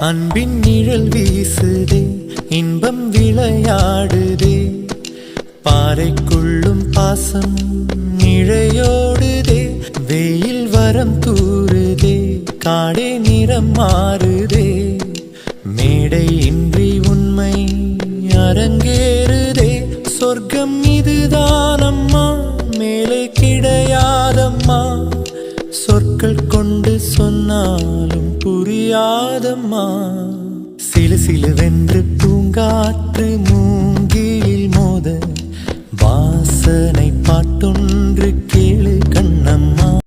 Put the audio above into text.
அன்பின் நிழல் வீசுதே, இன்பம் விளையாடுதே, பாறைக்குள்ளும் பாசம் இழையோடுதே, வெயில் வரம் தூறுதே, காடே நிறம் மாறுதே, மேடை இன்றி உண்மை அரங்கேறுதே, சொர்க்கம் இதுதானம்மா மேலே கிடையாதம்மா, சொற்கள் கொண்டு சொன்னாலும் புரியாதம்மா, சிலு சிலுவென்று பூங்காற்று மூங்கிலில் மோத வாசனை பாட்டொன்று